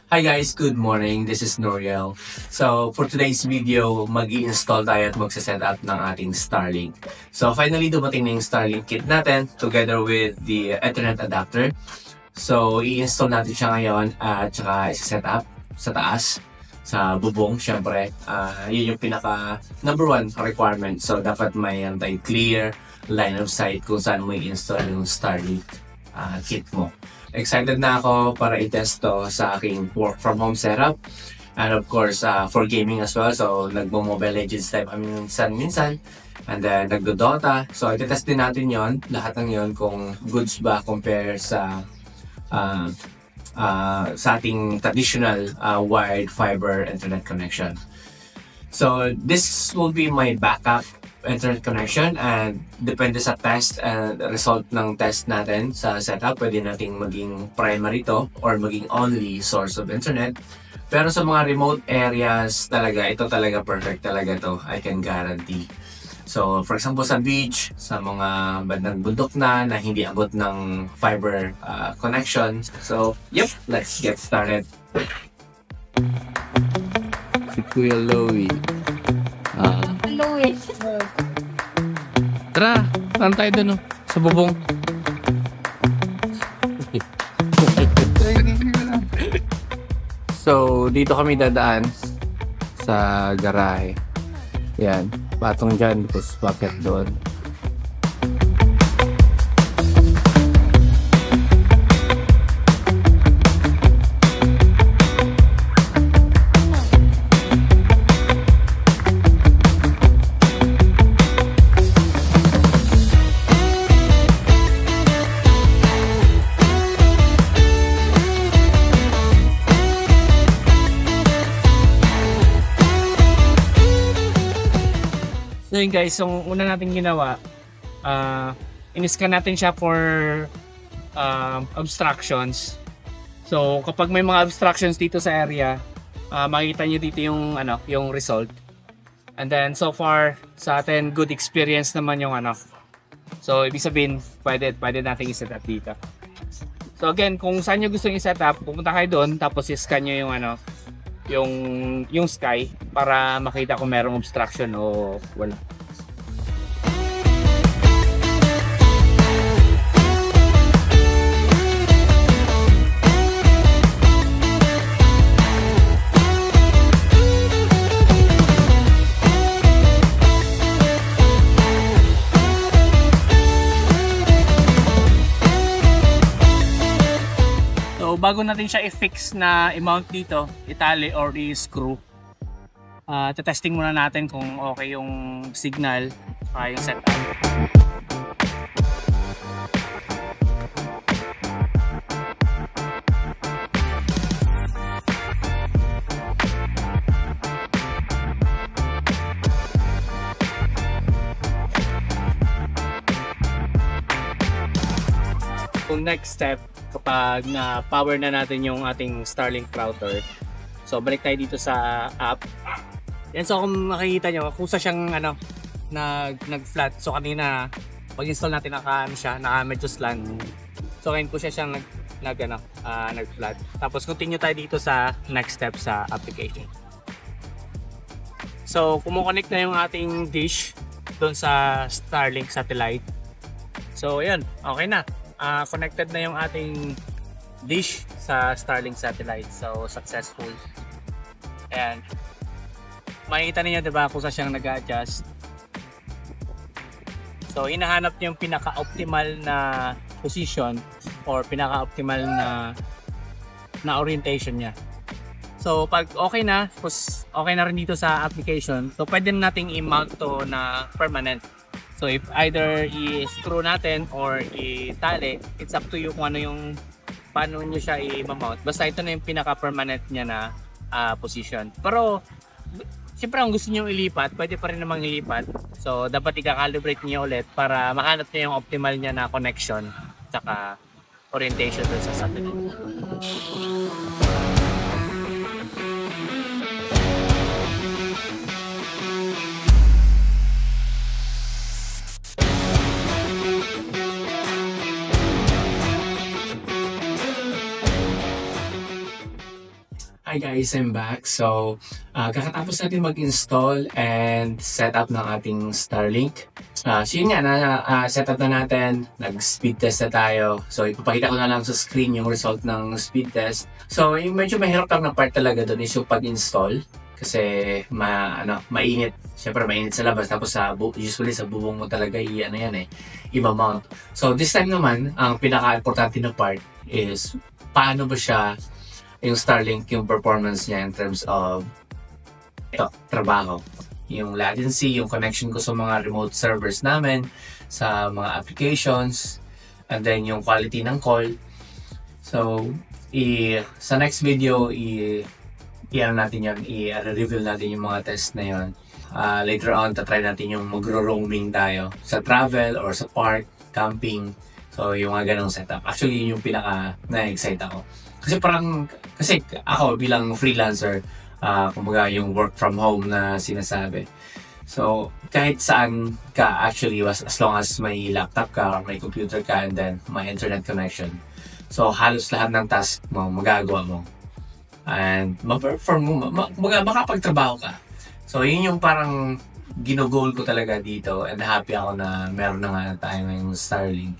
Hi guys, good morning. This is Noriel. So for today's video, mag-i-install tayo at magsa-set up ng ating Starlink. So finally dumating na yung Starlink kit natin together with the Ethernet adapter. So i-install natin siya ngayon at saka i-set up sa taas, sa bubong syempre. Yun yung pinaka number one requirement. So dapat may clear line of sight kung saan mo i-install yung Starlink kit mo. Excited na ako para i-test to sa aking work from home setup. And of course, for gaming as well. So, nagmo-Mobile Legends type kami minsan. And then, nagdo-Dota. So, i-test din natin yon, lahat ng yon kung goods ba compare sa ating traditional wired fiber internet connection. So, this will be my backup internet connection, and depende sa test and result ng test natin sa setup, pwede nating maging primary to or maging only source of internet. Pero sa mga remote areas talaga, ito talaga perfect talaga to, I can guarantee. So for example sa beach, sa mga bandang bundok na hindi abot ng fiber connection. So yep, let's get started. Si Kuya Louie. Louie. Tara, saan tayo dun sa bubong? So, dito kami dadaan sa garahe. Yan, patong dyan, tapos bakit doon. So yun guys, yung una natin ginawa, in-scan natin siya for obstructions. So kapag may mga obstructions dito sa area, makikita nyo dito yung, yung result. And then so far sa atin, good experience naman yung So ibig sabihin, pwede natin i-set up dito. So again, kung saan nyo gusto i-set up, pupunta kayo doon, tapos i-scan nyo yung yung sky para makita kung merong obstruction o wala. So bago natin siya i-fix na i-mount dito, itali or i-screw, testing muna natin kung okay yung signal para yung setup. So next step, kapag na-power na natin yung ating Starlink router, so balik tayo dito sa app. Yan, so kung makikita nyo, kusa siyang nag-flat. So kanina, pag-install natin naka medyo slant. So ngayon kusa siyang nag-flat. Tapos continue tayo dito sa next step sa application. So kumukonect na yung ating dish doon sa Starlink satellite. So yan, okay na. Connected na yung ating dish sa Starlink satellite. So successful. And makikita niyo, diba, kung saan siyang nag-adjust. So hinahanap niyo yung pinaka-optimal na position or pinaka-optimal na orientation niya. So pag okay na, okay na rin dito sa application, so pwede nating i-mount to na permanent. So if either i-screw natin or i-tali, it's up to you kung paano nyo siya i-mount. Basta ito na yung pinaka-permanent niya na position. Pero siyempre kung gusto nyo ilipat, pwede pa rin namang ilipat. So dapat i-calibrate nyo ulit para mahanap nyo yung optimal niya na connection tsaka orientation dun sa satellite. Hi guys, I'm back. So, kakatapos natin mag-install and set up ng ating Starlink. So yun nga, set up na natin, nag-speed test na tayo. So ipapakita ko na lang sa screen yung result ng speed test. So yung medyo mahirap lang na part talaga doon is yung pag-install. Kasi mainit. Siyempre mainit sa labas. Tapos usually sa bubong mo talaga i-mount. So this time naman, ang pinaka-importante na part is paano ba siya yung Starlink, yung performance niya in terms of trabaho. Yung latency, yung connection ko sa mga remote servers namin, sa mga applications, and then yung quality ng call. So, sa next video, i-reveal natin yung mga test na yun. Later on, tatry natin yung magro-roaming tayo sa travel or sa park, camping. So, yung mga ganong setup. Actually, yun yung pinaka-na-excite ako. Kasi ako bilang freelancer, kumbaga yung work from home na sinasabi. So, kahit saan ka actually, as long as may laptop ka or may computer ka and then may internet connection. So, halos lahat ng task mo, magagawa mo. And ma-perform mo, makapagtrabaho ka. So, yun yung parang ginugol ko talaga dito and happy ako na meron na nga tayo ngayong Starlink.